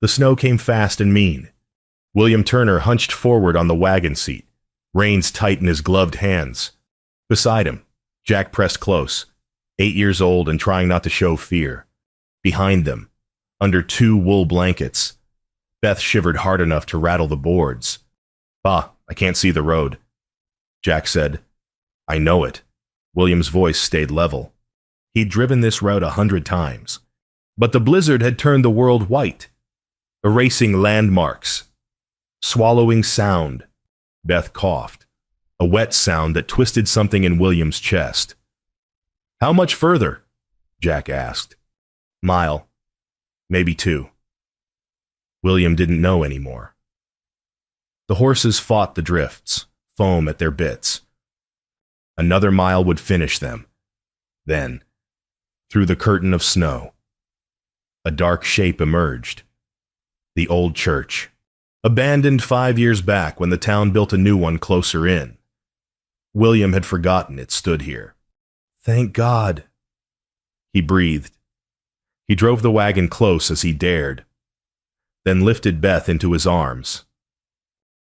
The snow came fast and mean. William Turner hunched forward on the wagon seat, reins tight in his gloved hands. Beside him, Jack pressed close, 8 years old and trying not to show fear. Behind them, under 2 wool blankets, Beth shivered hard enough to rattle the boards. "Pa, I can't see the road." Jack said, "I know it." William's voice stayed level. He'd driven this route 100 times. But the blizzard had turned the world white, erasing landmarks. Swallowing sound. Beth coughed, a wet sound that twisted something in William's chest. "How much further?" Jack asked. "Mile. Maybe 2. William didn't know anymore. The horses fought the drifts, foam at their bits. Another mile would finish them. Then, through the curtain of snow, a dark shape emerged. The old church, abandoned 5 years back when the town built a new one closer in. William had forgotten it stood here. "Thank God," he breathed. He drove the wagon close as he dared, then lifted Beth into his arms.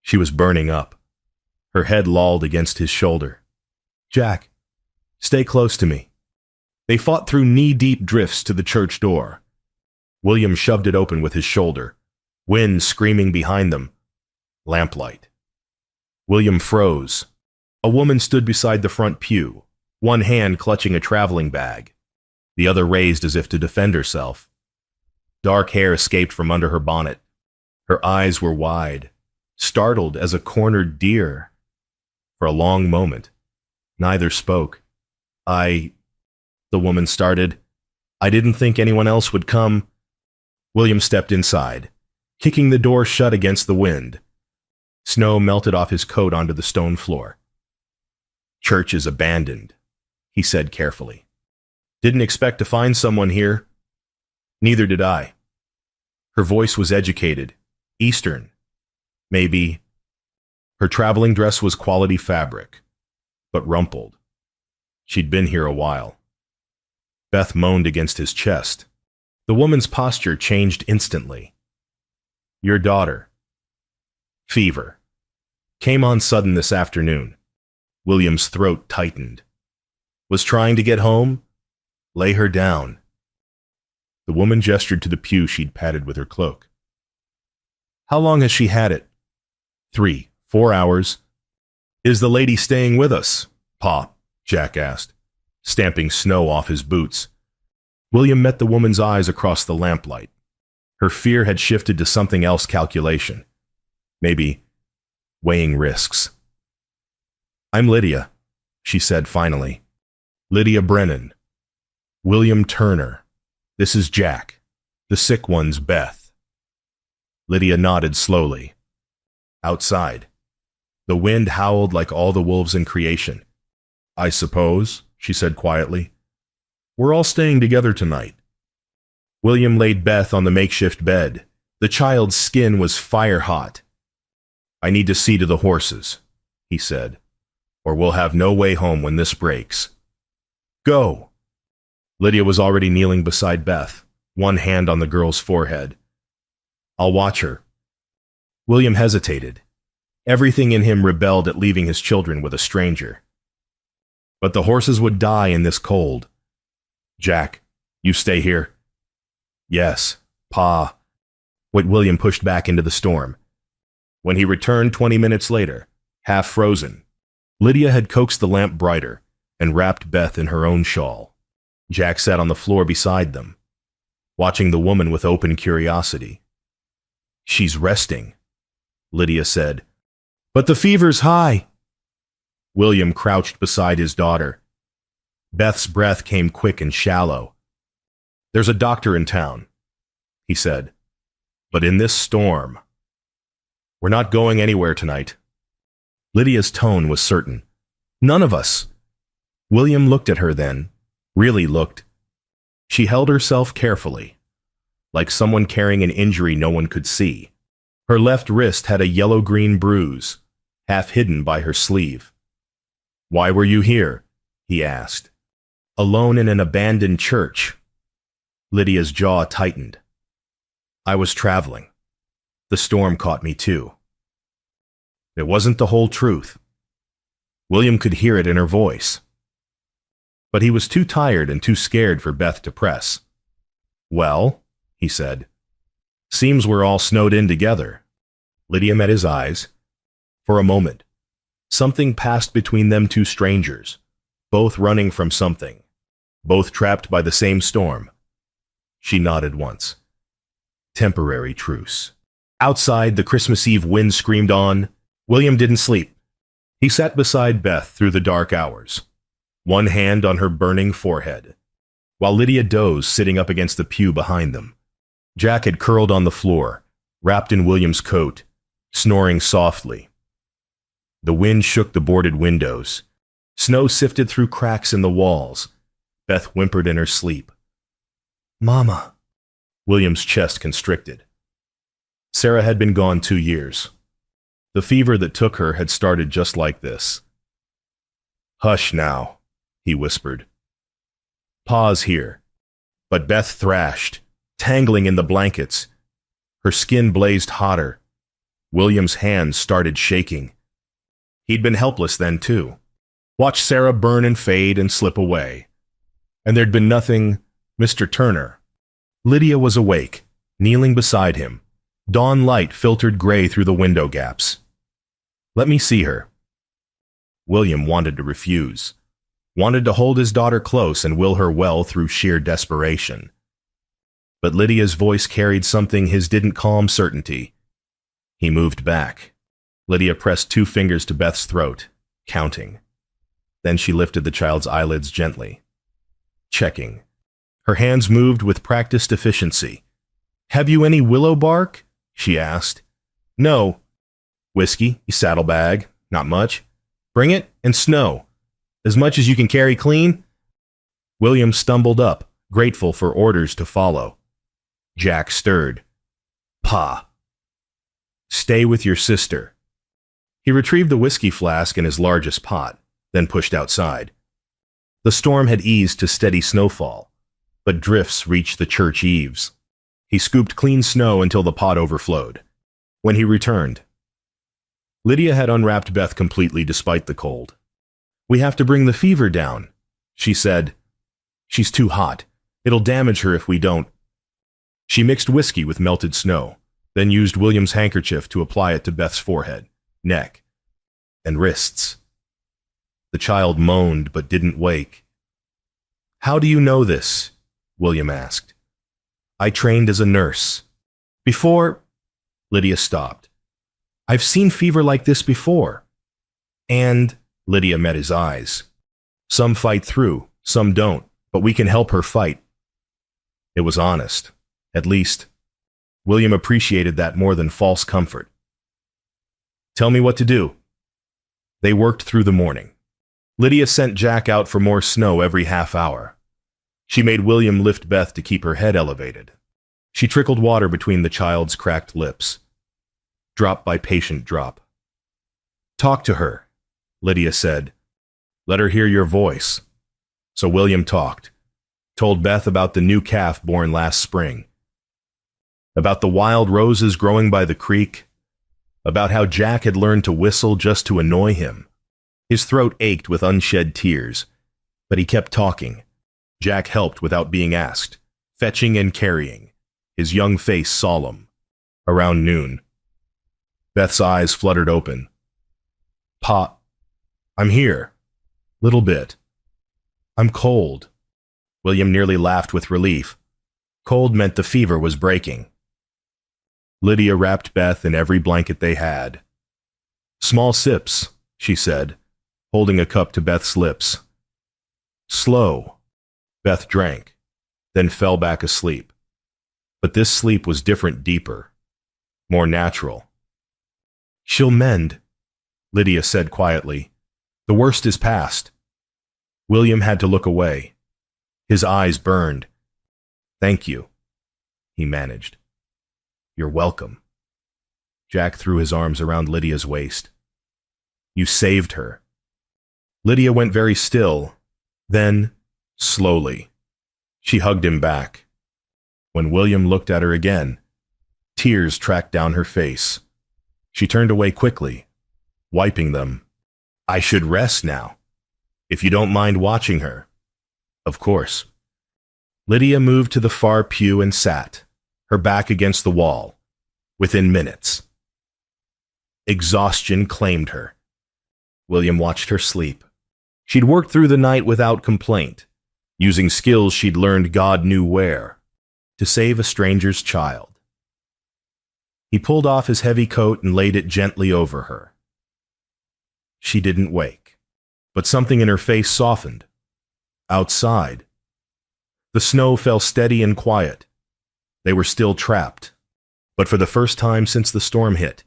She was burning up, her head lolled against his shoulder. "Jack, stay close to me." They fought through knee-deep drifts to the church door. William shoved it open with his shoulder, wind screaming behind them. Lamplight. William froze. A woman stood beside the front pew, one hand clutching a traveling bag, the other raised as if to defend herself. Dark hair escaped from under her bonnet. Her eyes were wide, startled as a cornered deer. For a long moment, neither spoke. The woman started. "I didn't think anyone else would come." William stepped inside, kicking the door shut against the wind. Snow melted off his coat onto the stone floor. "Church is abandoned," he said carefully. "Didn't expect to find someone here." "Neither did I." Her voice was educated, Eastern, maybe. Her traveling dress was quality fabric, but rumpled. She'd been here a while. Beth moaned against his chest. The woman's posture changed instantly. "Your daughter." "Fever. Came on sudden this afternoon." William's throat tightened. "Was trying to get home? Lay her down." The woman gestured to the pew she'd padded with her cloak. "How long has she had it?" 3, 4 hours. "Is the lady staying with us, Pa?" Jack asked, stamping snow off his boots. William met the woman's eyes across the lamplight. Her fear had shifted to something else calculation. Maybe weighing risks. "I'm Lydia," she said finally. "Lydia Brennan. William Turner. This is Jack. The sick one's Beth." Lydia nodded slowly. Outside, the wind howled like all the wolves in creation. "I suppose," she said quietly. "We're all staying together tonight." William laid Beth on the makeshift bed. The child's skin was fire-hot. "I need to see to the horses," he said, "or we'll have no way home when this breaks." "Go!" Lydia was already kneeling beside Beth, one hand on the girl's forehead. "I'll watch her." William hesitated. Everything in him rebelled at leaving his children with a stranger. But the horses would die in this cold. "Jack, you stay here." "Yes, Pa." William pushed back into the storm. When he returned 20 minutes later, half frozen, Lydia had coaxed the lamp brighter and wrapped Beth in her own shawl. Jack sat on the floor beside them, watching the woman with open curiosity. "She's resting," Lydia said. "But the fever's high." William crouched beside his daughter. Beth's breath came quick and shallow. "There's a doctor in town," he said. "But in this storm, we're not going anywhere tonight." Lydia's tone was certain. "None of us." William looked at her then, really looked. She held herself carefully, like someone carrying an injury no one could see. Her left wrist had a yellow-green bruise, half hidden by her sleeve. "Why were you here?" he asked. "Alone in an abandoned church." Lydia's jaw tightened. I was traveling. The storm caught me too. It wasn't the whole truth. William could hear it in her voice. But he was too tired and too scared for Beth to press. Well, he said, seems we're all snowed in together. Lydia met his eyes. For a moment, something passed between them two strangers, both running from something, both trapped by the same storm. She nodded once. Temporary truce. Outside, the Christmas Eve wind screamed on. William didn't sleep. He sat beside Beth through the dark hours, one hand on her burning forehead, while Lydia dozed sitting up against the pew behind them. Jack had curled on the floor, wrapped in William's coat, snoring softly. The wind shook the boarded windows. Snow sifted through cracks in the walls. Beth whimpered in her sleep. Mama. William's chest constricted. Sarah had been gone 2 years. The fever that took her had started just like this. Hush now, he whispered. Pause here. But Beth thrashed, tangling in the blankets. Her skin blazed hotter. William's hands started shaking. He'd been helpless then, too. Watched Sarah burn and fade and slip away. And there'd been nothing, Mr. Turner. Lydia was awake, kneeling beside him. Dawn light filtered gray through the window gaps. Let me see her. William wanted to refuse. Wanted to hold his daughter close and will her well through sheer desperation. But Lydia's voice carried something his didn't calm certainty. He moved back. Lydia pressed 2 fingers to Beth's throat, counting. Then she lifted the child's eyelids gently. Checking. Her hands moved with practiced efficiency. Have you any willow bark? She asked. No. Whiskey, your saddlebag, not much. Bring it, and snow. As much as you can carry clean? William stumbled up, grateful for orders to follow. Jack stirred. Pa. Stay with your sister. He retrieved the whiskey flask in his largest pot, then pushed outside. The storm had eased to steady snowfall, but drifts reached the church eaves. He scooped clean snow until the pot overflowed. When he returned, Lydia had unwrapped Beth completely despite the cold. We have to bring the fever down, she said. She's too hot. It'll damage her if we don't. She mixed whiskey with melted snow, then used William's handkerchief to apply it to Beth's forehead, neck, and wrists. The child moaned but didn't wake. How do you know this? William asked. I trained as a nurse. Before... Lydia stopped. I've seen fever like this before. And... Lydia met his eyes. Some fight through, some don't, but we can help her fight. It was honest. At least, William appreciated that more than false comfort. Tell me what to do. They worked through the morning. Lydia sent Jack out for more snow every half hour. She made William lift Beth to keep her head elevated. She trickled water between the child's cracked lips. Drop by patient drop. Talk to her, Lydia said. Let her hear your voice. So William talked. Told Beth about the new calf born last spring. About the wild roses growing by the creek. About how Jack had learned to whistle just to annoy him. His throat ached with unshed tears, but he kept talking. Jack helped without being asked, fetching and carrying, his young face solemn. Around noon, Beth's eyes fluttered open. Pa, I'm here. Little bit. I'm cold. William nearly laughed with relief. Cold meant the fever was breaking. Lydia wrapped Beth in every blanket they had. Small sips, she said, holding a cup to Beth's lips. Slow. Beth drank, then fell back asleep. But this sleep was different, deeper, more natural. She'll mend, Lydia said quietly. The worst is past. William had to look away. His eyes burned. Thank you, he managed. You're welcome. Jack threw his arms around Lydia's waist. You saved her. Lydia went very still. Then, slowly, she hugged him back. When William looked at her again, tears tracked down her face. She turned away quickly, wiping them. I should rest now, if you don't mind watching her. Of course. Lydia moved to the far pew and sat, her back against the wall, within minutes. Exhaustion claimed her. William watched her sleep. She'd worked through the night without complaint, using skills she'd learned God knew where, to save a stranger's child. He pulled off his heavy coat and laid it gently over her. She didn't wake, but something in her face softened. Outside, the snow fell steady and quiet. They were still trapped, but for the first time since the storm hit,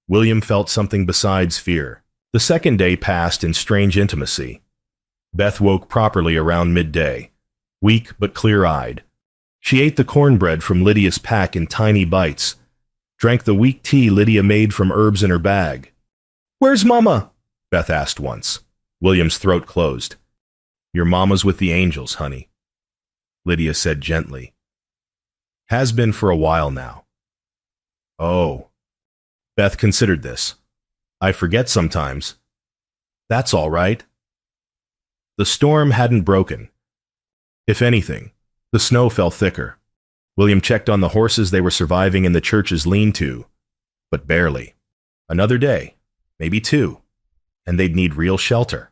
William felt something besides fear. The second day passed in strange intimacy. Beth woke properly around midday, weak but clear-eyed. She ate the cornbread from Lydia's pack in tiny bites, drank the weak tea Lydia made from herbs in her bag. "Where's Mama?" Beth asked once. William's throat closed. "Your mama's with the angels, honey," Lydia said gently. "Has been for a while now." "Oh." Beth considered this. "I forget sometimes." "That's all right." The storm hadn't broken. If anything, the snow fell thicker. William checked on the horses they were surviving in the church's lean-to, but barely. Another day, maybe two, and they'd need real shelter.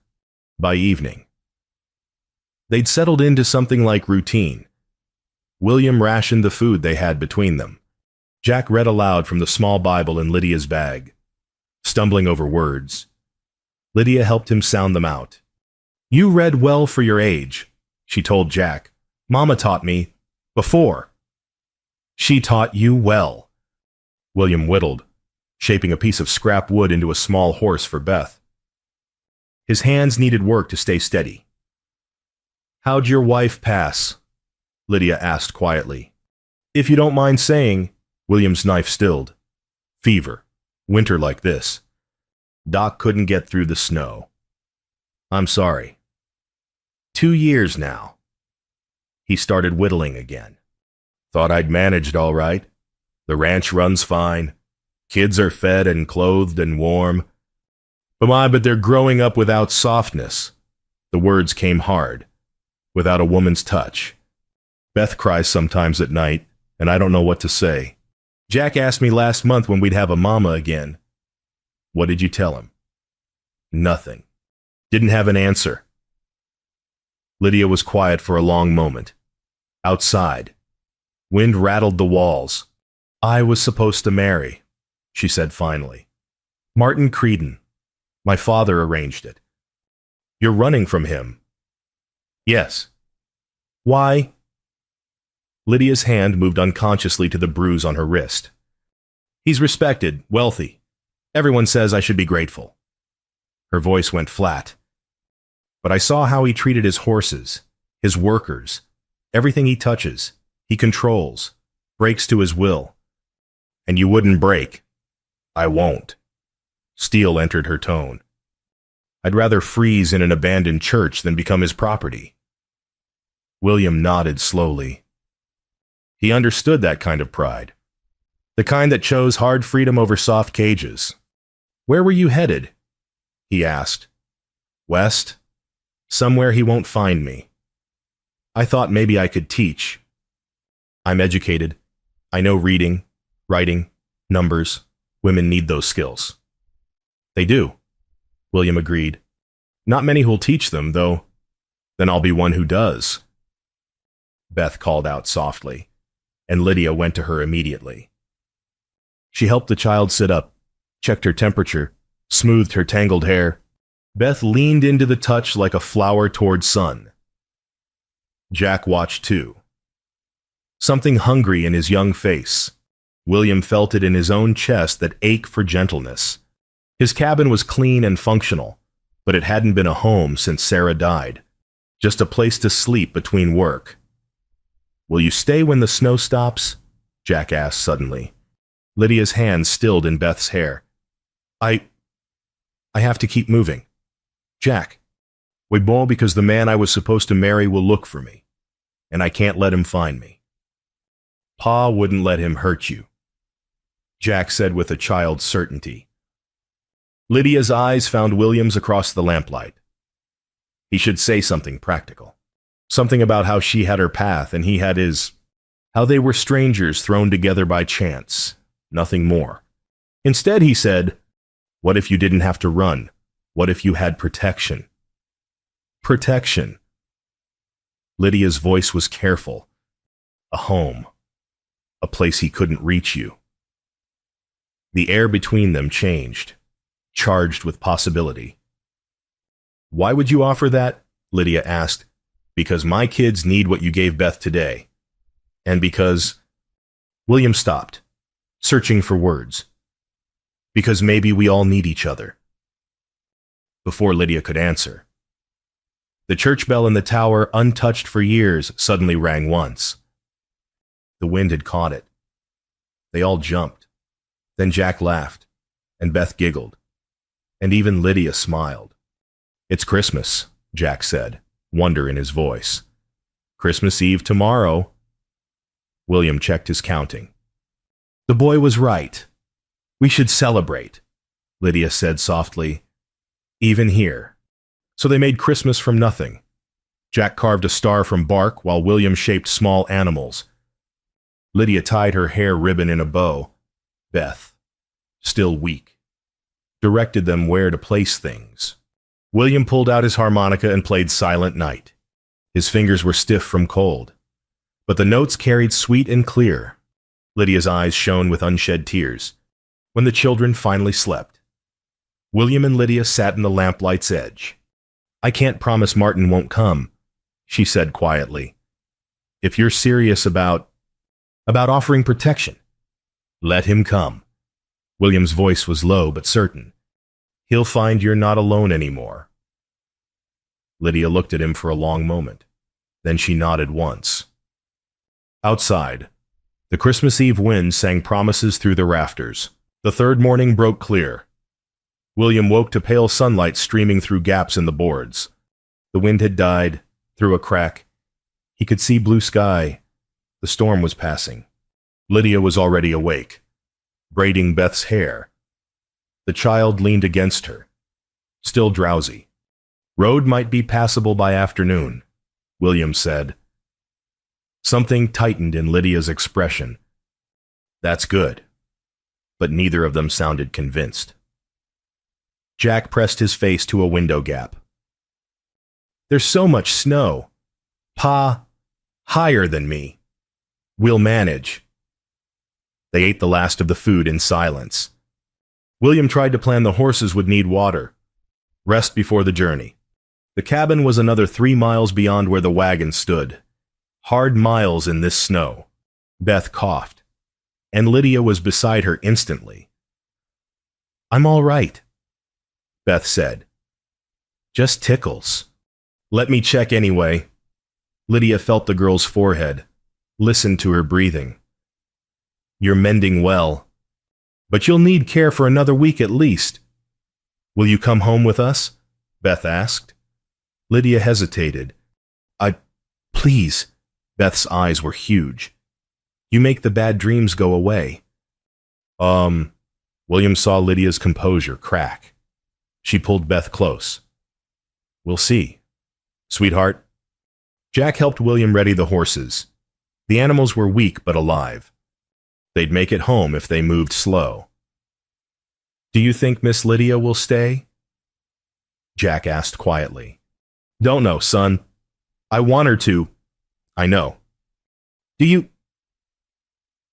By evening, they'd settled into something like routine. William rationed the food they had between them. Jack read aloud from the small Bible in Lydia's bag, stumbling over words. Lydia helped him sound them out. "You read well for your age," she told Jack. "Mama taught me before." "She taught you well." William whittled, shaping a piece of scrap wood into a small horse for Beth. His hands needed work to stay steady. "How'd your wife pass?" Lydia asked quietly. "If you don't mind saying," William's knife stilled. "Fever. Winter like this. Doc couldn't get through the snow. I'm sorry. 2 years now." He started whittling again. "Thought I'd managed all right. The ranch runs fine. Kids are fed and clothed and warm. But they're growing up without softness." The words came hard, without a woman's touch. "Beth cries sometimes at night, and I don't know what to say. Jack asked me last month when we'd have a mama again." "What did you tell him?" "Nothing. Didn't have an answer." Lydia was quiet for a long moment. Outside, wind rattled the walls. "I was supposed to marry," she said finally. "Martin Creedon. My father arranged it." "You're running from him?" "Yes." "Why?" Lydia's hand moved unconsciously to the bruise on her wrist. "He's respected, wealthy. Everyone says I should be grateful." Her voice went flat. "But I saw how he treated his horses, his workers. Everything he touches, he controls, breaks to his will. And you wouldn't break." "I won't." Steel entered her tone. "I'd rather freeze in an abandoned church than become his property." William nodded slowly. He understood that kind of pride. The kind that chose hard freedom over soft cages. "Where were you headed?" he asked. "West. Somewhere he won't find me. I thought maybe I could teach. I'm educated. I know reading, writing, numbers. Women need those skills." "They do," William agreed. "Not many who'll teach them, though. Then I'll be one who does." Beth called out softly, and Lydia went to her immediately. She helped the child sit up, checked her temperature, smoothed her tangled hair. Beth leaned into the touch like a flower toward sun. Jack watched too. Something hungry in his young face. William felt it in his own chest, that ache for gentleness. His cabin was clean and functional, but it hadn't been a home since Sarah died. Just a place to sleep between work. "Will you stay when the snow stops?" Jack asked suddenly. Lydia's hand stilled in Beth's hair. I have to keep moving. Jack, we ball because the man I was supposed to marry will look for me, and I can't let him find me. Pa wouldn't let him hurt you. Jack said with a child's certainty. Lydia's eyes found William's across the lamplight. He should say something practical. Something about how she had her path and he had his. How they were strangers thrown together by chance. Nothing more. Instead, he said, "What if you didn't have to run? What if you had protection?" Protection. Lydia's voice was careful. A home. A place he couldn't reach you. The air between them changed, charged with possibility. "Why would you offer that?" Lydia asked. "Because my kids need what you gave Beth today. And because..." William stopped, searching for words. "Because maybe we all need each other." Before Lydia could answer, the church bell in the tower, untouched for years, suddenly rang once. The wind had caught it. They all jumped. Then Jack laughed, and Beth giggled, and even Lydia smiled. "It's Christmas," Jack said, wonder in his voice. "Christmas Eve tomorrow." William checked his counting. "The boy was right. We should celebrate," Lydia said softly. "Even here." So they made Christmas from nothing. Jack carved a star from bark while William shaped small animals. Lydia tied her hair ribbon in a bow. Beth, still weak, directed them where to place things. William pulled out his harmonica and played Silent Night. His fingers were stiff from cold, but the notes carried sweet and clear. Lydia's eyes shone with unshed tears. When the children finally slept, William and Lydia sat in the lamplight's edge. "I can't promise Martin won't come," she said quietly. "If you're serious about offering protection, let him come." William's voice was low but certain. "He'll find you're not alone anymore." Lydia looked at him for a long moment. Then she nodded once. Outside, the Christmas Eve wind sang promises through the rafters. The third morning broke clear. William woke to pale sunlight streaming through gaps in the boards. The wind had died. Through a crack, he could see blue sky. The storm was passing. Lydia was already awake, braiding Beth's hair. The child leaned against her, still drowsy. "Road might be passable by afternoon," William said. Something tightened in Lydia's expression. "That's good." But neither of them sounded convinced. Jack pressed his face to a window gap. "There's so much snow. Pa, higher than me. We'll manage." They ate the last of the food in silence. William tried to plan the horses would need water, rest before the journey. The cabin was another 3 miles beyond where the wagon stood. Hard miles in this snow. Beth coughed, and Lydia was beside her instantly. "I'm all right," Beth said. "Just tickles." "Let me check anyway." Lydia felt the girl's forehead, listened to her breathing. "You're mending well, but you'll need care for another week at least." "Will you come home with us?" Beth asked. Lydia hesitated. Please." Beth's eyes were huge. "You make the bad dreams go away." William saw Lydia's composure crack. She pulled Beth close. "We'll see. Sweetheart." Jack helped William ready the horses. The animals were weak but alive. They'd make it home if they moved slow. "Do you think Miss Lydia will stay?" Jack asked quietly. "Don't know, son. I want her to." "I know." "Do you..."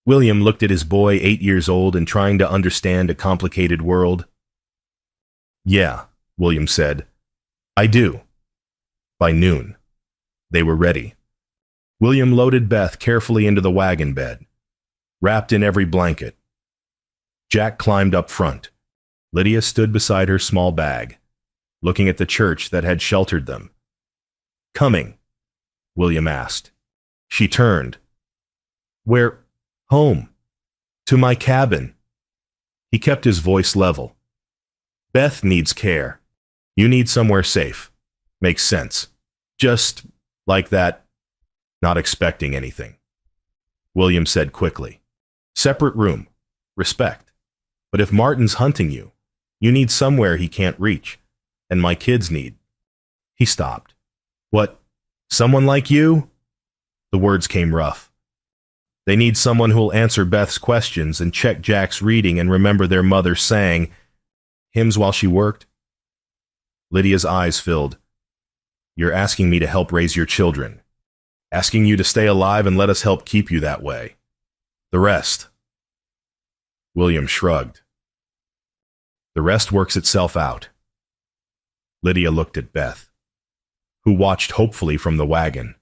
William looked at his boy, 8 years old and trying to understand a complicated world. "Yeah," William said. "I do." By noon, they were ready. William loaded Beth carefully into the wagon bed, wrapped in every blanket. Jack climbed up front. Lydia stood beside her small bag, looking at the church that had sheltered them. "Coming?" William asked. She turned. "Where?" "Home. To my cabin." He kept his voice level. "Beth needs care. You need somewhere safe. Makes sense. Just like that." Not expecting anything, William said quickly. "Separate room. respect. But if Martin's hunting you, you need somewhere he can't reach, and my kids need. He stopped. What? Someone like you? The words came rough. They need someone who'll answer Beth's questions and check Jack's reading and remember their mother sang hymns while she worked. Lydia's eyes filled. You're asking me to help raise your children. Asking you to stay alive and let us help keep you that way. The rest. William shrugged. The rest works itself out. Lydia looked at Beth, who watched hopefully from the wagon.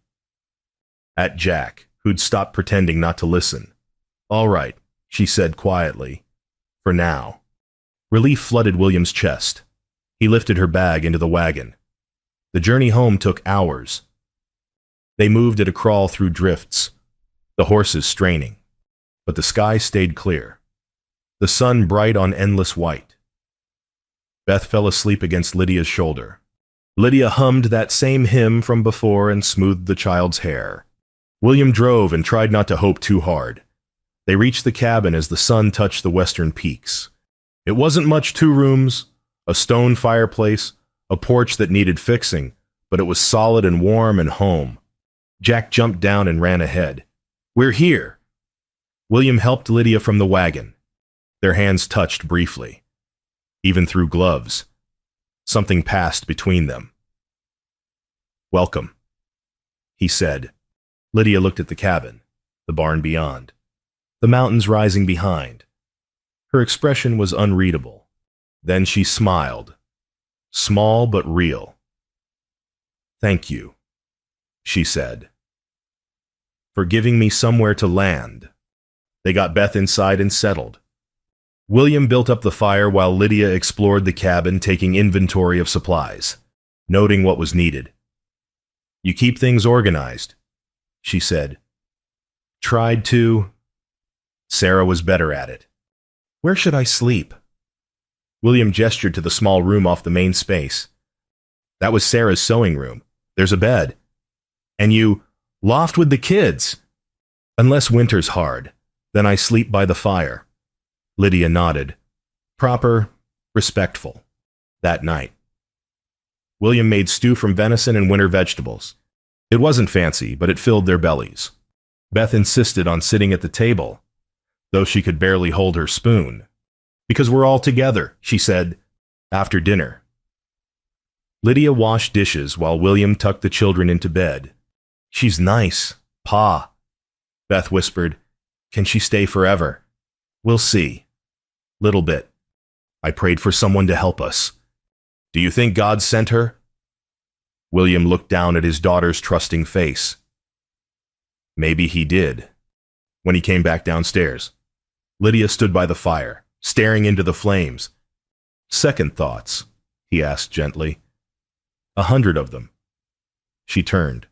At Jack, who'd stopped pretending not to listen. All right, she said quietly. For now. Relief flooded William's chest. He lifted her bag into the wagon. The journey home took hours. They moved at a crawl through drifts, the horses straining. But the sky stayed clear, the sun bright on endless white. Beth fell asleep against Lydia's shoulder. Lydia hummed that same hymn from before and smoothed the child's hair. William drove and tried not to hope too hard. They reached the cabin as the sun touched the western peaks. It wasn't much, 2 rooms, a stone fireplace, a porch that needed fixing, but it was solid and warm and home. Jack jumped down and ran ahead. We're here. William helped Lydia from the wagon. Their hands touched briefly. Even through gloves. Something passed between them. Welcome, he said. Lydia looked at the cabin, the barn beyond, the mountains rising behind. Her expression was unreadable. Then she smiled. Small but real. Thank you, she said, for giving me somewhere to land. They got Beth inside and settled. William built up the fire while Lydia explored the cabin, taking inventory of supplies, noting what was needed. You keep things organized, she said. Tried to. Sarah was better at it. Where should I sleep? William gestured to the small room off the main space. That was Sarah's sewing room. There's a bed. And you loft with the kids. Unless winter's hard, then I sleep by the fire. Lydia nodded. Proper, respectful. That night. William made stew from venison and winter vegetables. It wasn't fancy, but it filled their bellies. Beth insisted on sitting at the table, though she could barely hold her spoon. Because we're all together, she said, after dinner. Lydia washed dishes while William tucked the children into bed. She's nice, Pa. Beth whispered, Can she stay forever? We'll see. Little bit. I prayed for someone to help us. Do you think God sent her? William looked down at his daughter's trusting face. Maybe he did. When he came back downstairs, Lydia stood by the fire, staring into the flames. Second thoughts, he asked gently. 100 of them. She turned.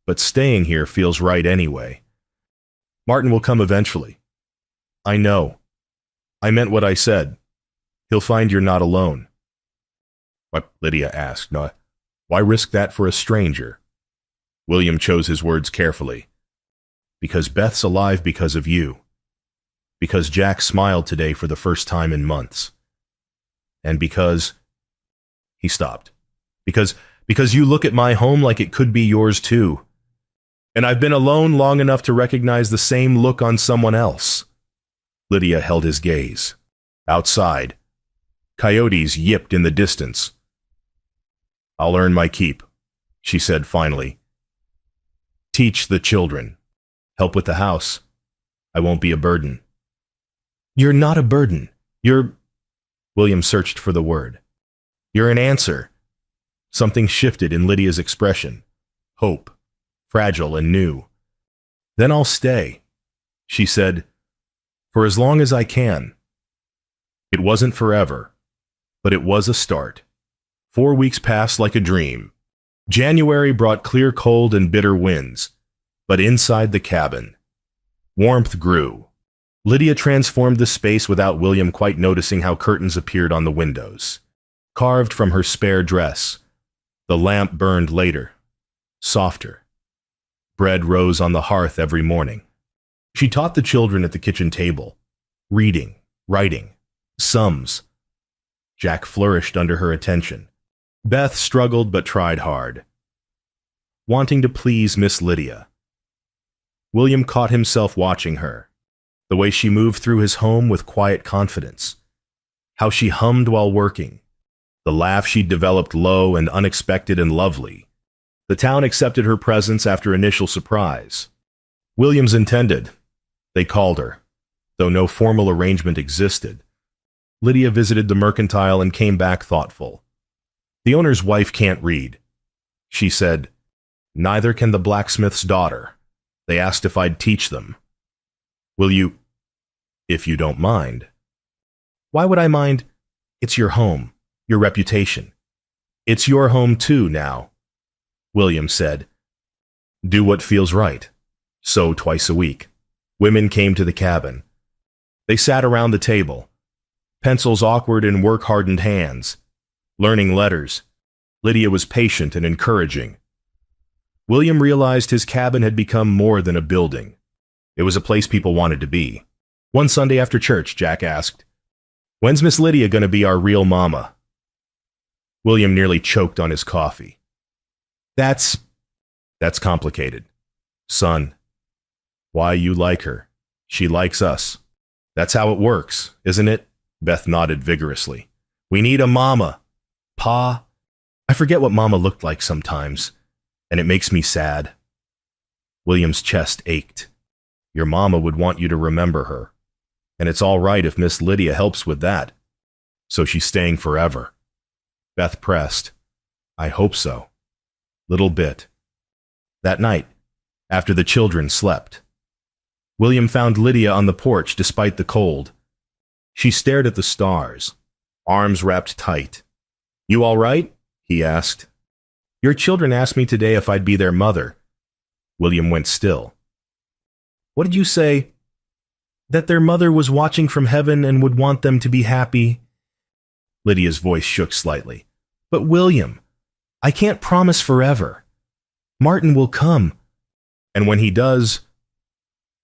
But staying here feels right anyway. Martin will come eventually. I know. I meant what I said. He'll find you're not alone. What? Lydia asked. No, why risk that for a stranger? William chose his words carefully. Because Beth's alive because of you. Because Jack smiled today for the first time in months. And because... He stopped. Because you look at my home like it could be yours too. And I've been alone long enough to recognize the same look on someone else. Lydia held his gaze. Outside, coyotes yipped in the distance. I'll earn my keep, she said finally. Teach the children. Help with the house. I won't be a burden. You're not a burden. You're... William searched for the word. You're an answer. Something shifted in Lydia's expression. Hope. Fragile and new. Then I'll stay, she said, for as long as I can. It wasn't forever, but it was a start. 4 weeks passed like a dream. January brought clear cold and bitter winds, but inside the cabin, warmth grew. Lydia transformed the space without William quite noticing how curtains appeared on the windows. Carved from her spare dress, the lamp burned later, softer. Bread rose on the hearth every morning. She taught the children at the kitchen table, reading, writing, sums. Jack flourished under her attention. Beth struggled but tried hard, wanting to please Miss Lydia. William caught himself watching her, the way she moved through his home with quiet confidence, how she hummed while working, the laugh she'd developed low and unexpected and lovely. The town accepted her presence after initial surprise. Williams intended. They called her, though no formal arrangement existed. Lydia visited the mercantile and came back thoughtful. The owner's wife can't read. She said, "Neither can the blacksmith's daughter. They asked if I'd teach them. Will you, if you don't mind?" "Why would I mind? It's your home, your reputation. It's your home too now," William said. "Do what feels right." So twice a week, women came to the cabin. They sat around the table, pencils awkward in work-hardened hands, learning letters. Lydia was patient and encouraging. William realized his cabin had become more than a building. It was a place people wanted to be. One Sunday after church, Jack asked, "When's Miss Lydia going to be our real mama?" William nearly choked on his coffee. That's complicated. Son, why you like her? She likes us. That's how it works, isn't it? Beth nodded vigorously. We need a mama. Pa, I forget what mama looked like sometimes, and it makes me sad. William's chest ached. Your mama would want you to remember her, and it's all right if Miss Lydia helps with that. So she's staying forever. Beth pressed. I hope so. Little bit. That night, after the children slept, William found Lydia on the porch despite the cold. She stared at the stars, arms wrapped tight. You all right? He asked. Your children asked me today if I'd be their mother. William went still. What did you say? That their mother was watching from heaven and would want them to be happy? Lydia's voice shook slightly. But William, I can't promise forever. Martin will come. And when he does,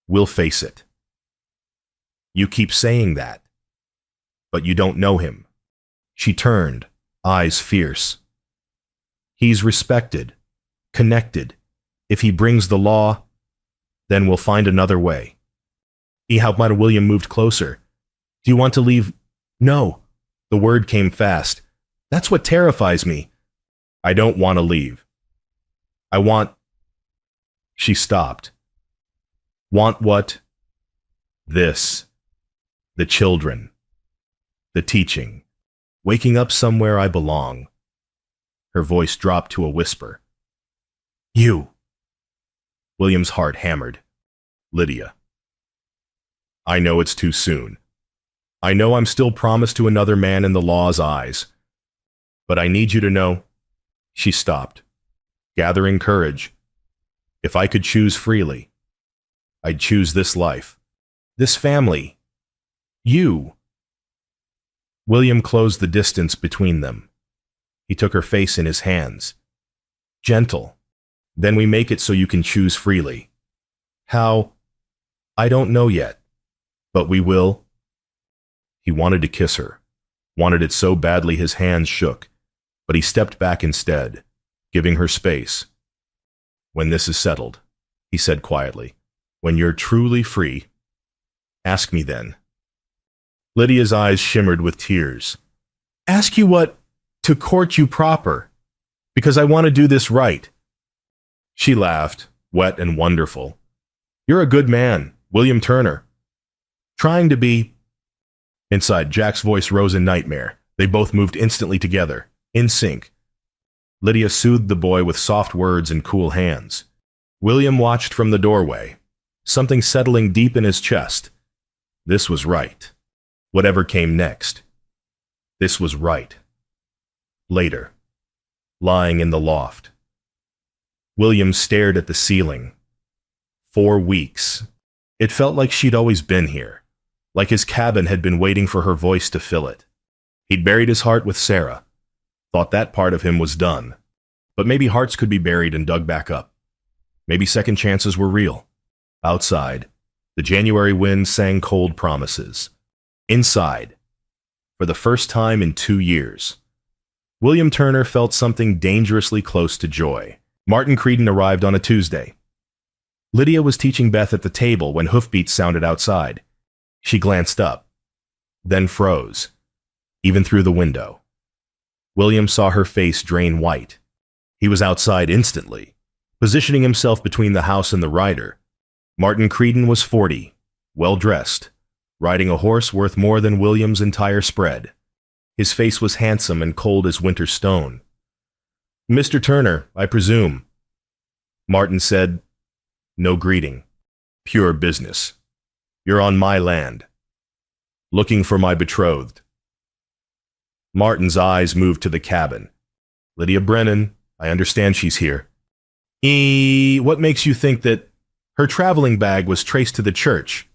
we'll face it. You keep saying that, but you don't know him. She turned, eyes fierce. He's respected, connected. If he brings the law, then we'll find another way. William moved closer. Do you want to leave? No. The word came fast. That's what terrifies me. I don't want to leave. I want... She stopped. Want what? This. The children. The teaching. Waking up somewhere I belong. Her voice dropped to a whisper. You. William's heart hammered. Lydia. I know it's too soon. I know I'm still promised to another man in the law's eyes. But I need you to know... She stopped, gathering courage. If I could choose freely, I'd choose this life, this family, you. William closed the distance between them. He took her face in his hands. Gentle. Then we make it so you can choose freely. How? I don't know yet, but we will. He wanted to kiss her, wanted it so badly his hands shook, but he stepped back instead, giving her space. When this is settled, he said quietly, when you're truly free, ask me then. Lydia's eyes shimmered with tears. Ask you what? To court you proper, because I want to do this right. She laughed, wet and wonderful. You're a good man, William Turner. Trying to be... Inside, Jack's voice rose in nightmare. They both moved instantly together, in sync. Lydia soothed the boy with soft words and cool hands. William watched from the doorway, something settling deep in his chest. This was right. Whatever came next. This was right. Later, lying in the loft, William stared at the ceiling. 4 weeks. It felt like she'd always been here, like his cabin had been waiting for her voice to fill it. He'd buried his heart with Sarah, thought that part of him was done. But maybe hearts could be buried and dug back up. Maybe second chances were real. Outside, the January wind sang cold promises. Inside, for the first time in 2 years, William Turner felt something dangerously close to joy. Martin Creedon arrived on a Tuesday. Lydia was teaching Beth at the table when hoofbeats sounded outside. She glanced up, then froze, even through the window. William saw her face drain white. He was outside instantly, positioning himself between the house and the rider. Martin Creedon was 40, well-dressed, riding a horse worth more than William's entire spread. His face was handsome and cold as winter stone. "Mr. Turner, I presume." Martin said, "No greeting. Pure business. You're on my land. Looking for my betrothed." Martin's eyes moved to the cabin. "Lydia Brennan, I understand she's here." What makes you think that her traveling bag was traced to the church?"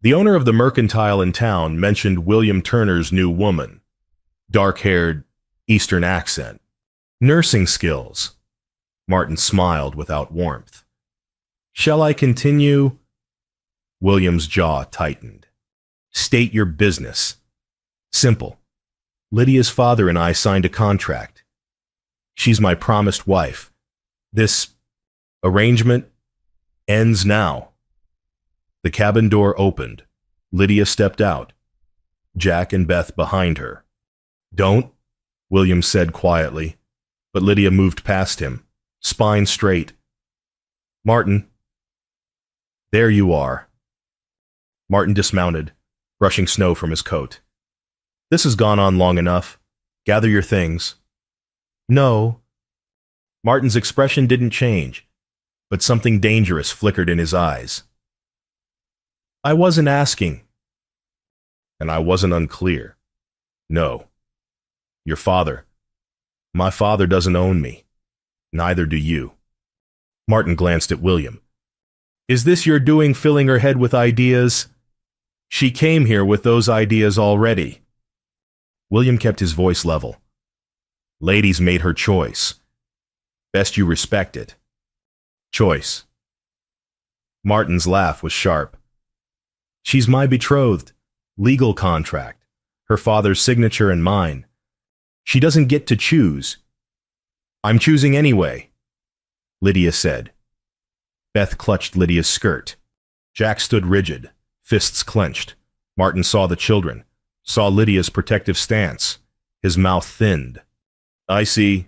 The owner of the mercantile in town mentioned William Turner's new woman. Dark-haired, Eastern accent. "Nursing skills." Martin smiled without warmth. "Shall I continue?" William's jaw tightened. "State your business." "Simple. Lydia's father and I signed a contract. She's my promised wife. This arrangement ends now." The cabin door opened. Lydia stepped out, Jack and Beth behind her. "Don't," William said quietly, but Lydia moved past him, spine straight. "Martin." "There you are." Martin dismounted, brushing snow from his coat. "This has gone on long enough. Gather your things." "No." Martin's expression didn't change, but something dangerous flickered in his eyes. "I wasn't asking." "And I wasn't unclear. No. Your father. My father doesn't own me. Neither do you." Martin glanced at William. "Is this your doing, filling her head with ideas?" "She came here with those ideas already." William kept his voice level. "Ladies made her choice. Best you respect it." "Choice." Martin's laugh was sharp. "She's my betrothed. Legal contract. Her father's signature and mine. She doesn't get to choose." "I'm choosing anyway," Lydia said. Beth clutched Lydia's skirt. Jack stood rigid, fists clenched. Martin saw the children, saw Lydia's protective stance. His mouth thinned. "I see.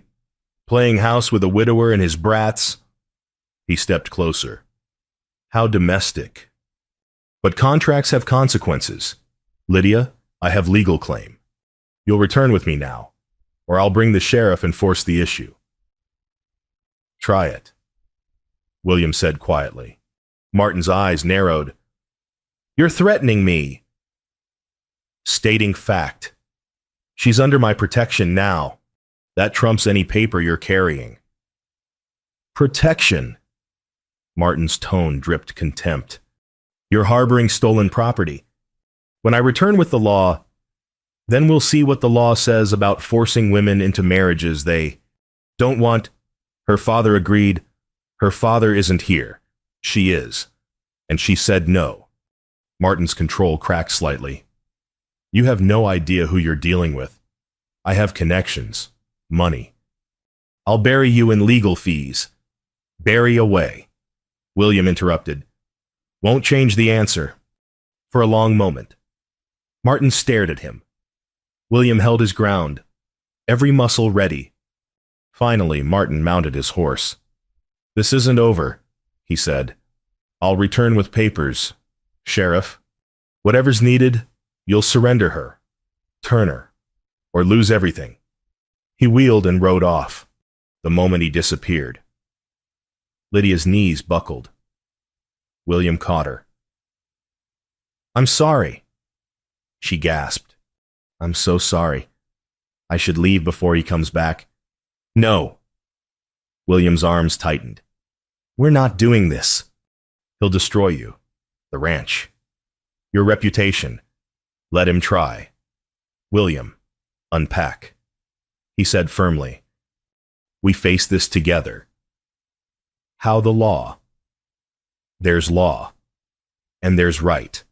Playing house with a widower and his brats." He stepped closer. "How domestic. But contracts have consequences. Lydia, I have legal claim. You'll return with me now, or I'll bring the sheriff and force the issue." "Try it," William said quietly. Martin's eyes narrowed. "You're threatening me." "Stating fact. She's under my protection now. That trumps any paper you're carrying." "Protection?" Martin's tone dripped contempt. "You're harboring stolen property. When I return with the law, then we'll see what the law says about forcing women into marriages they don't want." Her father agreed. "Her father isn't here. She is. And she said no." Martin's control cracked slightly. "You have no idea who you're dealing with. I have connections. Money. I'll bury you in legal fees." "Bury away," William interrupted. "Won't change the answer." For a long moment, Martin stared at him. William held his ground, every muscle ready. Finally, Martin mounted his horse. "This isn't over," he said. "I'll return with papers. Sheriff, whatever's needed, you'll surrender her, Turner, or lose everything." He wheeled and rode off. The moment he disappeared, Lydia's knees buckled. William caught her. "I'm sorry," she gasped. "I'm so sorry. I should leave before he comes back." "No." William's arms tightened. "We're not doing this. He'll destroy you, the ranch, your reputation. Let him try. William, unpack," he said firmly. "We face this together." "How the law?" "There's law, and there's right.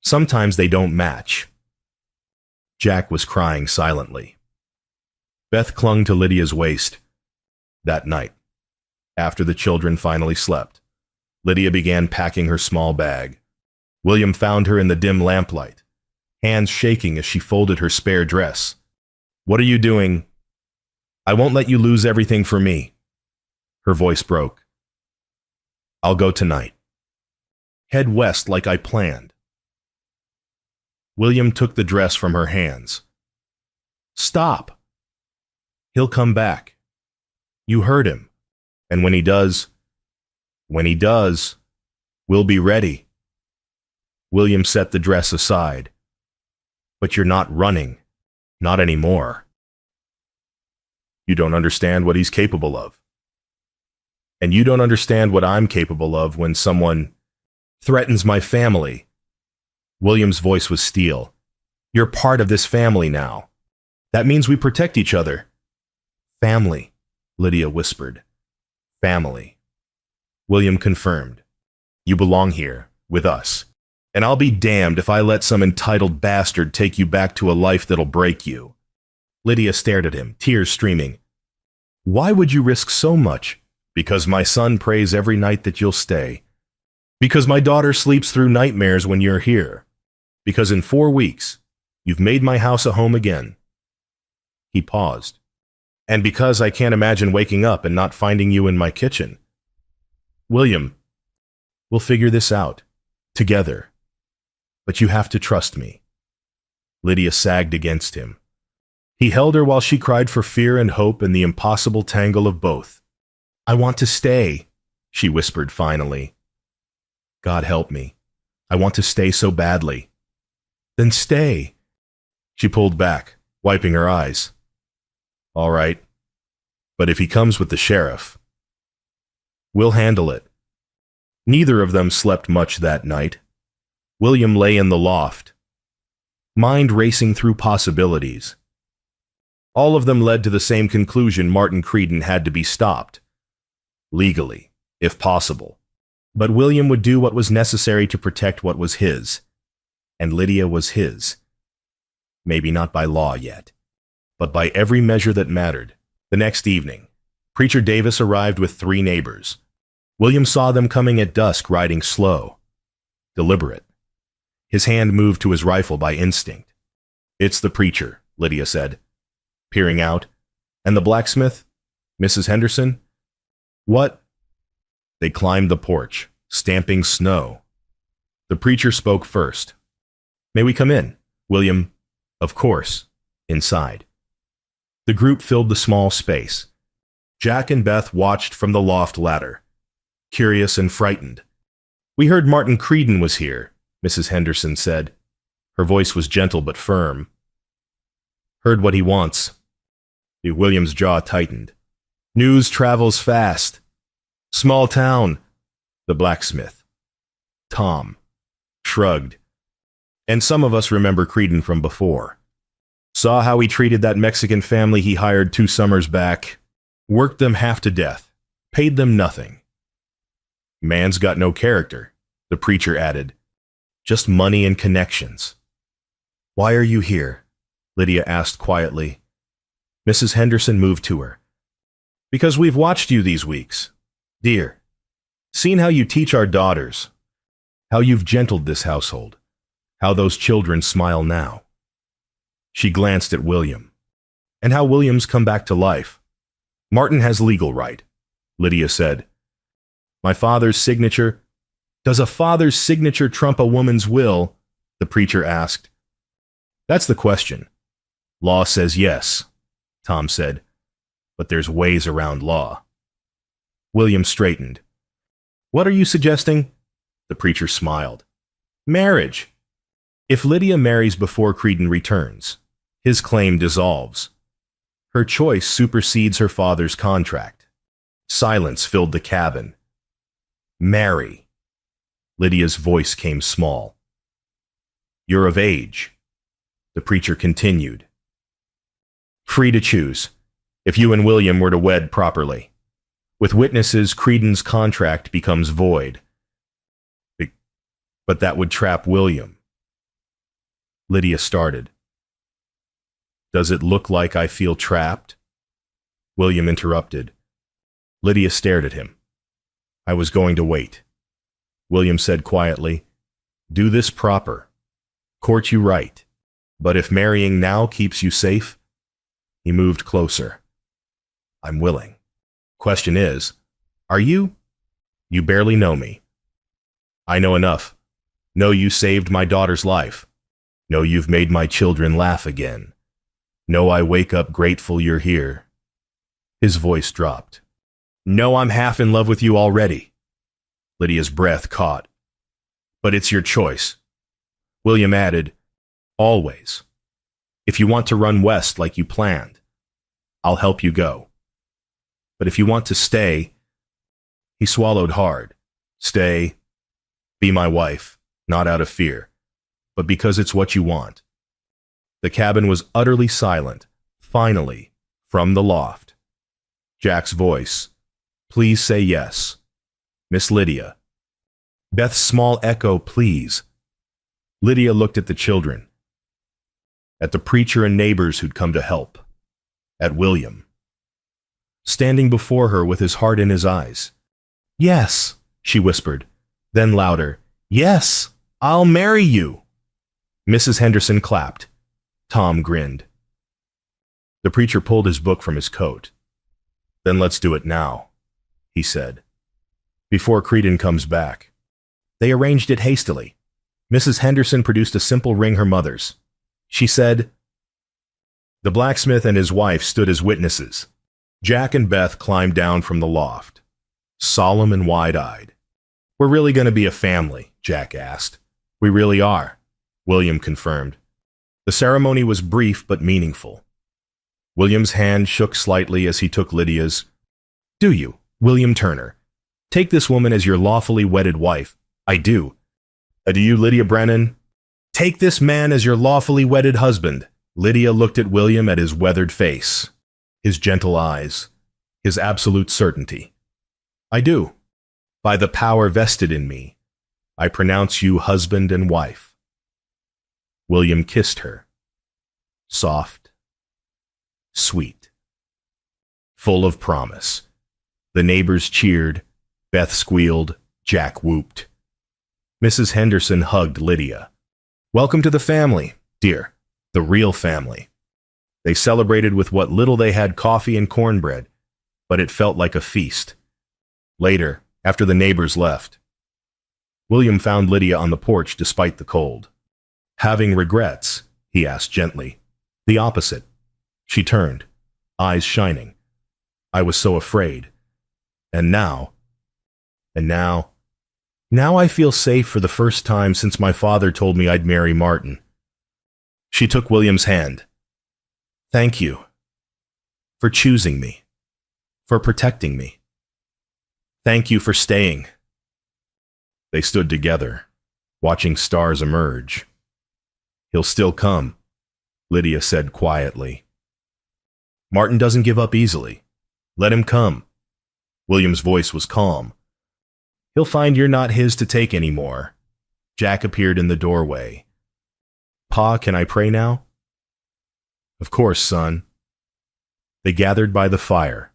Sometimes they don't match. Jack was crying silently. Beth clung to Lydia's waist. That night, after the children finally slept, Lydia began packing her small bag. William found her in the dim lamplight, hands shaking as she folded her spare dress. "What are you doing?" "I won't let you lose everything for me." Her voice broke. "I'll go tonight. Head west like I planned." William took the dress from her hands. "Stop. He'll come back. You heard him. And when he does, we'll be ready." William set the dress aside. "But you're not running. Not anymore. You don't understand what he's capable of. And you don't understand what I'm capable of when someone threatens my family." William's voice was steel. "You're part of this family now. That means we protect each other." "Family," Lydia whispered. "Family." William confirmed. "You belong here, with us. And I'll be damned if I let some entitled bastard take you back to a life that'll break you." Lydia stared at him, tears streaming. "Why would you risk so much?" "Because my son prays every night that you'll stay. Because my daughter sleeps through nightmares when you're here. Because in 4 weeks, you've made my house a home again." He paused. "And because I can't imagine waking up and not finding you in my kitchen." "William, we'll figure this out. Together. But you have to trust me." Lydia sagged against him. He held her while she cried for fear and hope and the impossible tangle of both. "I want to stay," she whispered finally. "God help me. I want to stay so badly." "Then stay." She pulled back, wiping her eyes. "All right. But if he comes with the sheriff, we'll handle it." Neither of them slept much that night. William lay in the loft, mind racing through possibilities. All of them led to the same conclusion: Martin Creedon had to be stopped. Legally, if possible. But William would do what was necessary to protect what was his. And Lydia was his. Maybe not by law yet, but by every measure that mattered. The next evening, Preacher Davis arrived with 3 neighbors. William saw them coming at dusk, riding slow, deliberate. His hand moved to his rifle by instinct. "It's the preacher," Lydia said, peering out. "And the blacksmith? Mrs. Henderson?" "What?" They climbed the porch, stamping snow. The preacher spoke first. "May we come in?" William, "Of course," inside. The group filled the small space. Jack and Beth watched from the loft ladder, curious and frightened. "We heard Martin Creedon was here," Mrs. Henderson said. Her voice was gentle but firm. "Heard what he wants." William's jaw tightened. "News travels fast." "Small town." The blacksmith, Tom, shrugged. "And some of us remember Creedon from before. Saw how he treated that Mexican family he hired 2 summers back. Worked them half to death. Paid them nothing." "Man's got no character," the preacher added. "Just money and connections." "Why are you here?" Lydia asked quietly. Mrs. Henderson moved to her. "Because we've watched you these weeks, dear. Seen how you teach our daughters. How you've gentled this household. How those children smile now." She glanced at William. "And how William's come back to life. Martin has legal right," Lydia said. "My father's signature—" "Does a father's signature trump a woman's will?" the preacher asked. "That's the question. Law says yes," Tom said. "But there's ways around law." William straightened. "What are you suggesting?" The preacher smiled. "Marriage. If Lydia marries before Creedon returns, his claim dissolves. Her choice supersedes her father's contract." Silence filled the cabin. "Marry." Lydia's voice came small. "You're of age," the preacher continued. "Free to choose, if you and William were to wed properly. With witnesses, Creedon's contract becomes void. But that would trap William. Lydia started. Does it look like I feel trapped? William interrupted. Lydia stared at him. I was going to wait. William said quietly, do this proper. Court you right. But if marrying now keeps you safe? He moved closer. I'm willing. Question is, are you? You barely know me. I know enough. Know you saved my daughter's life. Know you've made my children laugh again. Know I wake up grateful you're here. His voice dropped. Know I'm half in love with you already. Lydia's breath caught. But it's your choice. William added, always. If you want to run west like you planned, I'll help you go. But if you want to stay, he swallowed hard. Stay, be my wife, not out of fear, but because it's what you want. The cabin was utterly silent, finally, from the loft. Jack's voice, please say yes. Miss Lydia. Beth's small echo, please. Lydia looked at the children, at the preacher and neighbors who'd come to help, at William, standing before her with his heart in his eyes. Yes, she whispered, then louder, yes, I'll marry you. Mrs. Henderson clapped. Tom grinned. The preacher pulled his book from his coat. Then let's do it now, he said, before Creedon comes back. They arranged it hastily. Mrs. Henderson produced a simple ring her mother's. She said, the blacksmith and his wife stood as witnesses. Jack and Beth climbed down from the loft, solemn and wide-eyed. We're really going to be a family, Jack asked. We really are, William confirmed. The ceremony was brief but meaningful. William's hand shook slightly as he took Lydia's. Do you, William Turner, take this woman as your lawfully wedded wife? I do. Do you, Lydia Brennan? Take this man as your lawfully wedded husband. Lydia looked at William at his weathered face, his gentle eyes, his absolute certainty. I do. By the power vested in me, I pronounce you husband and wife. William kissed her. Soft, sweet, full of promise. The neighbors cheered, Beth squealed, Jack whooped. Mrs. Henderson hugged Lydia. Welcome to the family, dear, the real family. They celebrated with what little they had, coffee and cornbread, but it felt like a feast. Later, after the neighbors left, William found Lydia on the porch despite the cold. Having regrets? He asked gently. The opposite. She turned, eyes shining. I was so afraid. And now I feel safe for the first time since my father told me I'd marry Martin. She took William's hand. Thank you for choosing me, for protecting me. Thank you for staying. They stood together, watching stars emerge. He'll still come, Lydia said quietly. Martin doesn't give up easily. Let him come. William's voice was calm. He'll find you're not his to take anymore. Jack appeared in the doorway. Pa, can I pray now? Of course, son. They gathered by the fire.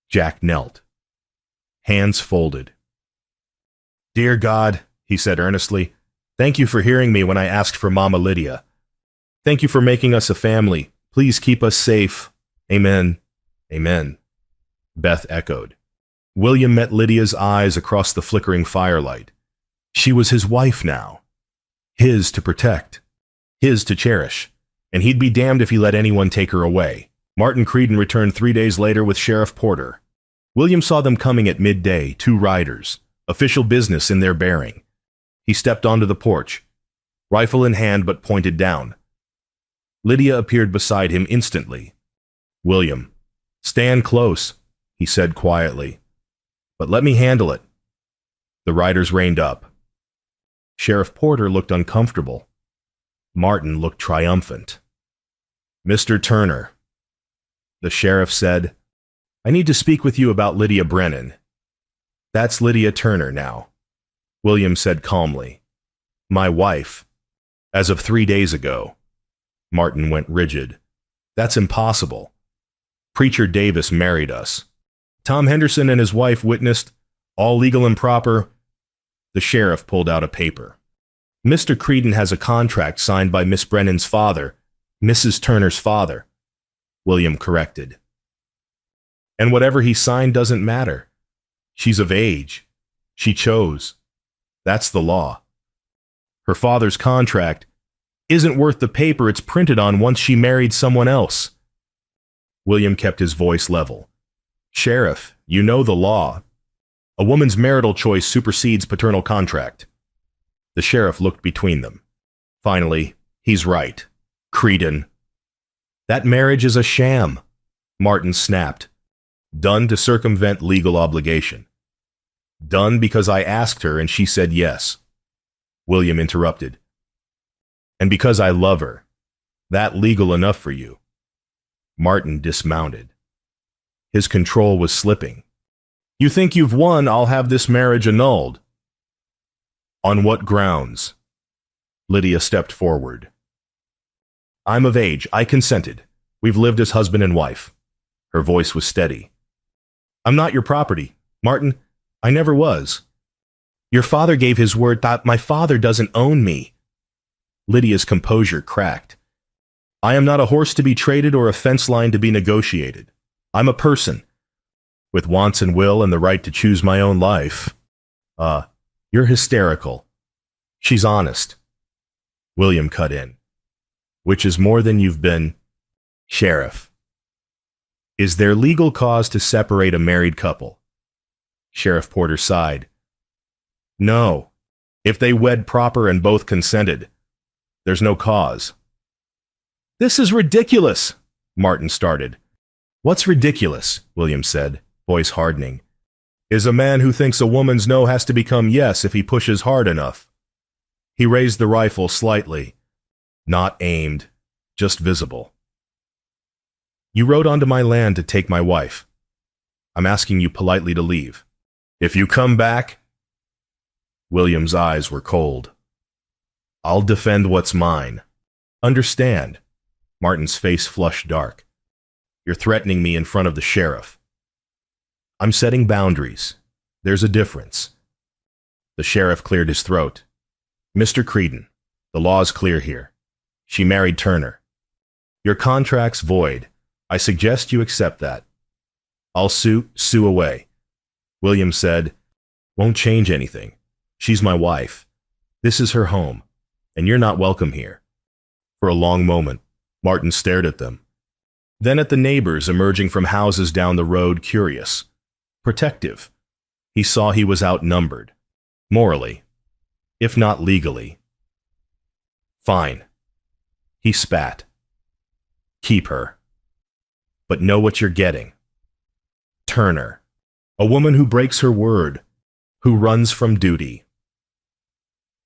Jack knelt, hands folded. Dear God, he said earnestly, thank you for hearing me when I asked for Mama Lydia. Thank you for making us a family. Please keep us safe. Amen. Amen. Beth echoed. William met Lydia's eyes across the flickering firelight. She was his wife now. His to protect. His to cherish. And he'd be damned if he let anyone take her away. Martin Creedon returned 3 days later with Sheriff Porter. William saw them coming at midday, 2 riders, official business in their bearing. He stepped onto the porch, rifle in hand but pointed down. Lydia appeared beside him instantly. William, stand close, he said quietly. But let me handle it. The riders reined up. Sheriff Porter looked uncomfortable. Martin looked triumphant. Mr. Turner, the sheriff said, I need to speak with you about Lydia Brennan. That's Lydia Turner now, William said calmly. My wife. As of 3 days ago. Martin went rigid. That's impossible. Preacher Davis married us. Tom Henderson and his wife witnessed, all legal and proper. The sheriff pulled out a paper. Mr. Creedon has a contract signed by Miss Brennan's father, Mrs. Turner's father, William corrected. And whatever he signed doesn't matter. She's of age. She chose. That's the law. Her father's contract isn't worth the paper it's printed on once she married someone else. William kept his voice level. Sheriff, you know the law. A woman's marital choice supersedes paternal contract. The sheriff looked between them. Finally, he's right. Creedon. That marriage is a sham, Martin snapped. Done to circumvent legal obligation. Done because I asked her and she said yes. William interrupted. And because I love her. That legal enough for you. Martin dismounted. His control was slipping. You think you've won, I'll have this marriage annulled. On what grounds? Lydia stepped forward. I'm of age. I consented. We've lived as husband and wife. Her voice was steady. I'm not your property, Martin. I never was. Your father gave his word that my father doesn't own me. Lydia's composure cracked. I am not a horse to be traded or a fence line to be negotiated. I'm a person, with wants and will and the right to choose my own life. You're hysterical. She's honest. William cut in. Which is more than you've been. Sheriff. Is there legal cause to separate a married couple? Sheriff Porter sighed. No. If they wed proper and both consented, there's no cause. This is ridiculous, Martin started. What's ridiculous, William said, voice hardening, is a man who thinks a woman's no has to become yes if he pushes hard enough. He raised the rifle slightly, not aimed, just visible. You rode onto my land to take my wife. I'm asking you politely to leave. If you come back... William's eyes were cold. I'll defend what's mine. Understand. Martin's face flushed dark. You're threatening me in front of the sheriff. I'm setting boundaries. There's a difference. The sheriff cleared his throat. Mr. Creedon, the law's clear here. She married Turner. Your contract's void. I suggest you accept that. I'll sue away. William said, won't change anything. She's my wife. This is her home, and you're not welcome here. For a long moment, Martin stared at them. Then at the neighbors emerging from houses down the road, curious, protective. He saw he was outnumbered, morally, if not legally. Fine. He spat. Keep her. But know what you're getting. Turner. A woman who breaks her word, who runs from duty.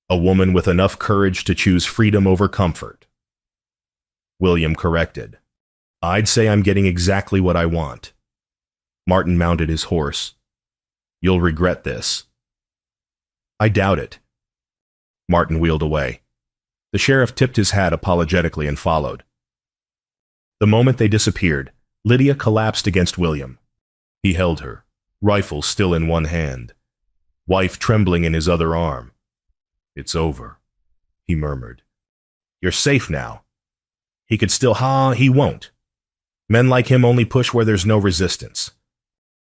A woman with enough courage to choose freedom over comfort. William corrected. I'd say I'm getting exactly what I want. Martin mounted his horse. You'll regret this. I doubt it. Martin wheeled away. The sheriff tipped his hat apologetically and followed. The moment they disappeared, Lydia collapsed against William. He held her, rifle still in one hand, wife trembling in his other arm. It's over, he murmured. You're safe now. He could still he won't. Men like him only push where there's no resistance.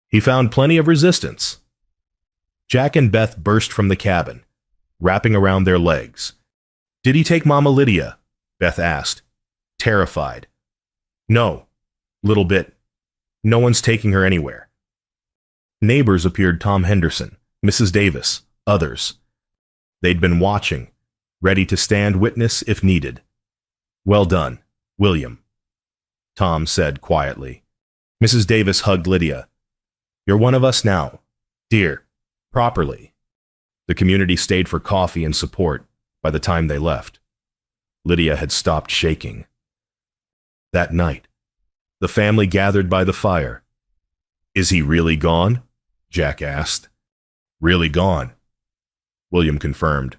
He found plenty of resistance. Jack and Beth burst from the cabin, wrapping around their legs. Did he take Mama Lydia? Beth asked, terrified. No, little bit. No one's taking her anywhere. Neighbors appeared Tom Henderson, Mrs. Davis, others. They'd been watching, ready to stand witness if needed. Well done, William, Tom said quietly. Mrs. Davis hugged Lydia. You're one of us now, dear, properly. The community stayed for coffee and support by the time they left. Lydia had stopped shaking. That night, the family gathered by the fire. Is he really gone? Jack asked. Really gone, William confirmed.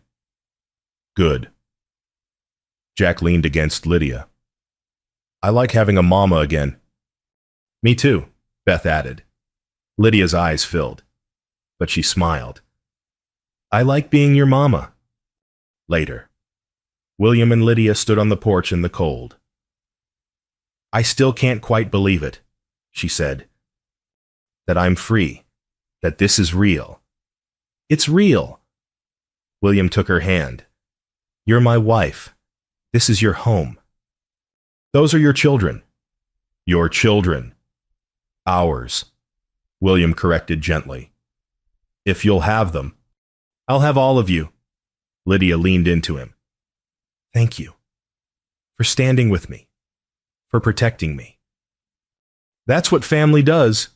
Good. Jack leaned against Lydia. I like having a mama again. Me too, Beth added. Lydia's eyes filled, but she smiled. I like being your mama. Later, William and Lydia stood on the porch in the cold. I still can't quite believe it, she said. That I'm free. That this is real. It's real. William took her hand. You're my wife. This is your home. Those are your children. Your children. Ours. William corrected gently. If you'll have them, I'll have all of you. Lydia leaned into him. Thank you. For standing with me. For protecting me. That's what family does.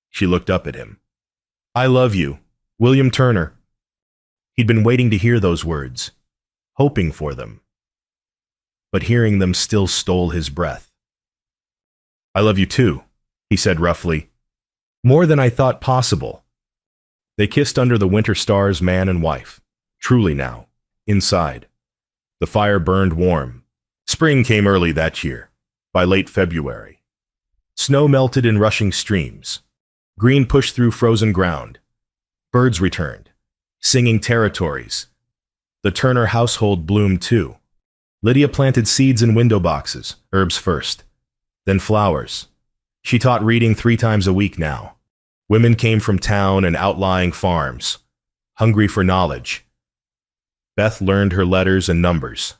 She looked up at him. I love you, William Turner. He'd been waiting to hear those words, hoping for them. But hearing them still stole his breath. I love you too, he said roughly. More than I thought possible. They kissed under the winter stars, man and wife. Truly now, inside. The fire burned warm. Spring came early that year, by late February. Snow melted in rushing streams. Green pushed through frozen ground. Birds returned, singing territories. The Turner household bloomed too. Lydia planted seeds in window boxes, herbs first, then flowers. She taught reading 3 times a week now. Women came from town and outlying farms, hungry for knowledge. Beth learned her letters and numbers.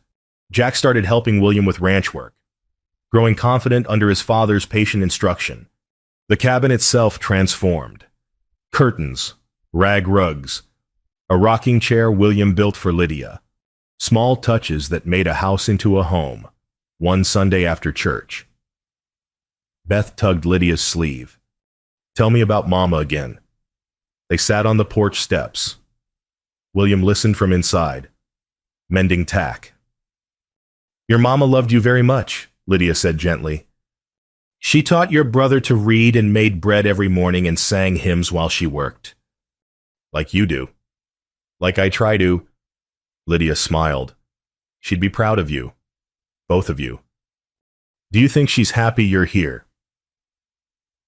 Jack started helping William with ranch work, growing confident under his father's patient instruction. The cabin itself transformed. Curtains, rag rugs, a rocking chair William built for Lydia. Small touches that made a house into a home, one Sunday after church. Beth tugged Lydia's sleeve. Tell me about Mama again. They sat on the porch steps. William listened from inside, mending tack. Your mama loved you very much, Lydia said gently. She taught your brother to read and made bread every morning and sang hymns while she worked. Like you do. Like I try to. Lydia smiled. She'd be proud of you. Both of you. Do you think she's happy you're here?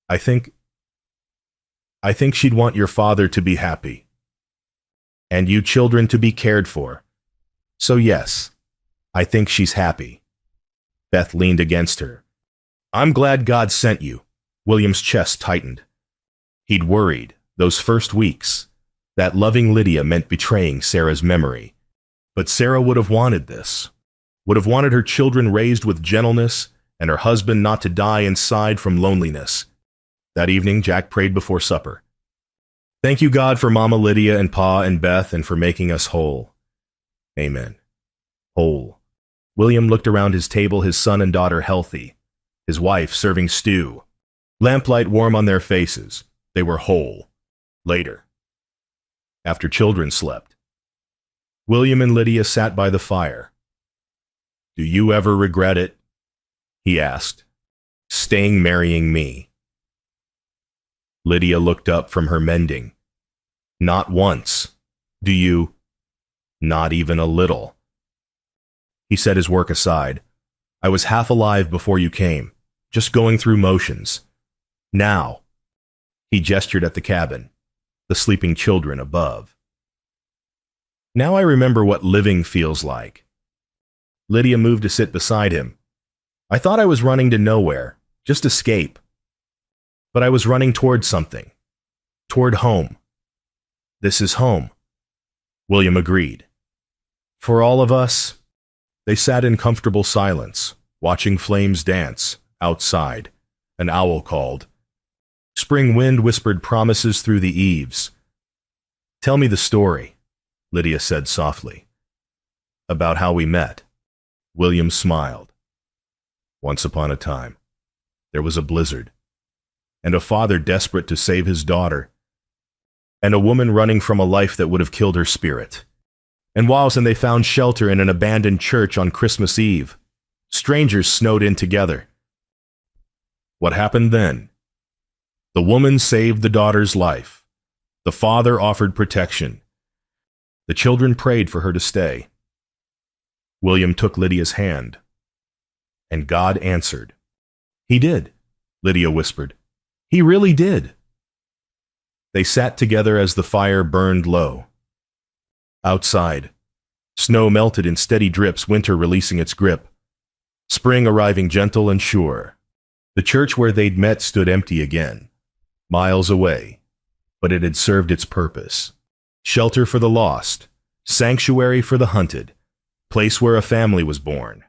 I think she'd want your father to be happy. And you children to be cared for. So yes, I think she's happy. Beth leaned against her. I'm glad God sent you. William's chest tightened. He'd worried, those first weeks, that loving Lydia meant betraying Sarah's memory. But Sarah would have wanted this. Would have wanted her children raised with gentleness and her husband not to die inside from loneliness. That evening, Jack prayed before supper. Thank you, God, for Mama Lydia and Pa and Beth and for making us whole. Amen. Whole. William looked around his table, his son and daughter healthy, his wife serving stew. Lamplight warm on their faces. They were whole. Later. After children slept. William and Lydia sat by the fire. Do you ever regret it? He asked. Staying marrying me. Lydia looked up from her mending. Not once. Do you? Not even a little. He set his work aside. I was half alive before you came, just going through motions. Now. He gestured at the cabin, the sleeping children above. Now I remember what living feels like. Lydia moved to sit beside him. I thought I was running to nowhere, just escape. But I was running toward something. Toward home. This is home. William agreed. For all of us, they sat in comfortable silence, watching flames dance, outside. An owl called. Spring wind whispered promises through the eaves. Tell me the story, Lydia said softly. About how we met. William smiled. Once upon a time, there was a blizzard, and a father desperate to save his daughter, and a woman running from a life that would have killed her spirit. And whilst they found shelter in an abandoned church on Christmas Eve, strangers snowed in together. What happened then? The woman saved the daughter's life. The father offered protection. The children prayed for her to stay. William took Lydia's hand. And God answered. He did, Lydia whispered. He really did. They sat together as the fire burned low. Outside, snow melted in steady drips, winter releasing its grip, spring arriving gentle and sure. The church where they'd met stood empty again, miles away, but it had served its purpose. Shelter for the lost, sanctuary for the hunted, place where a family was born.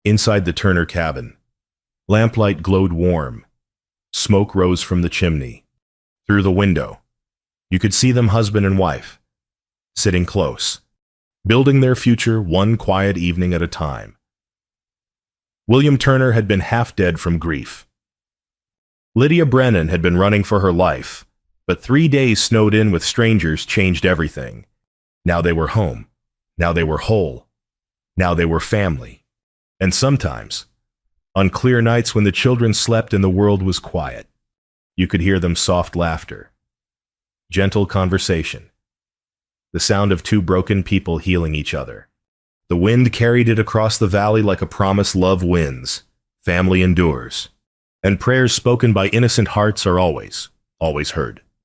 Inside the Turner cabin, lamplight glowed warm. Smoke rose from the chimney. Through the window, you could see them, husband and wife, sitting close, building their future one quiet evening at a time. William Turner had been half dead from grief. Lydia Brennan had been running for her life, but 3 days snowed in with strangers changed everything. Now they were home. Now they were whole. Now they were family. And sometimes, on clear nights when the children slept and the world was quiet, you could hear them soft laughter, gentle conversation, the sound of two broken people healing each other. The wind carried it across the valley like a promise love wins, family endures, and prayers spoken by innocent hearts are always heard.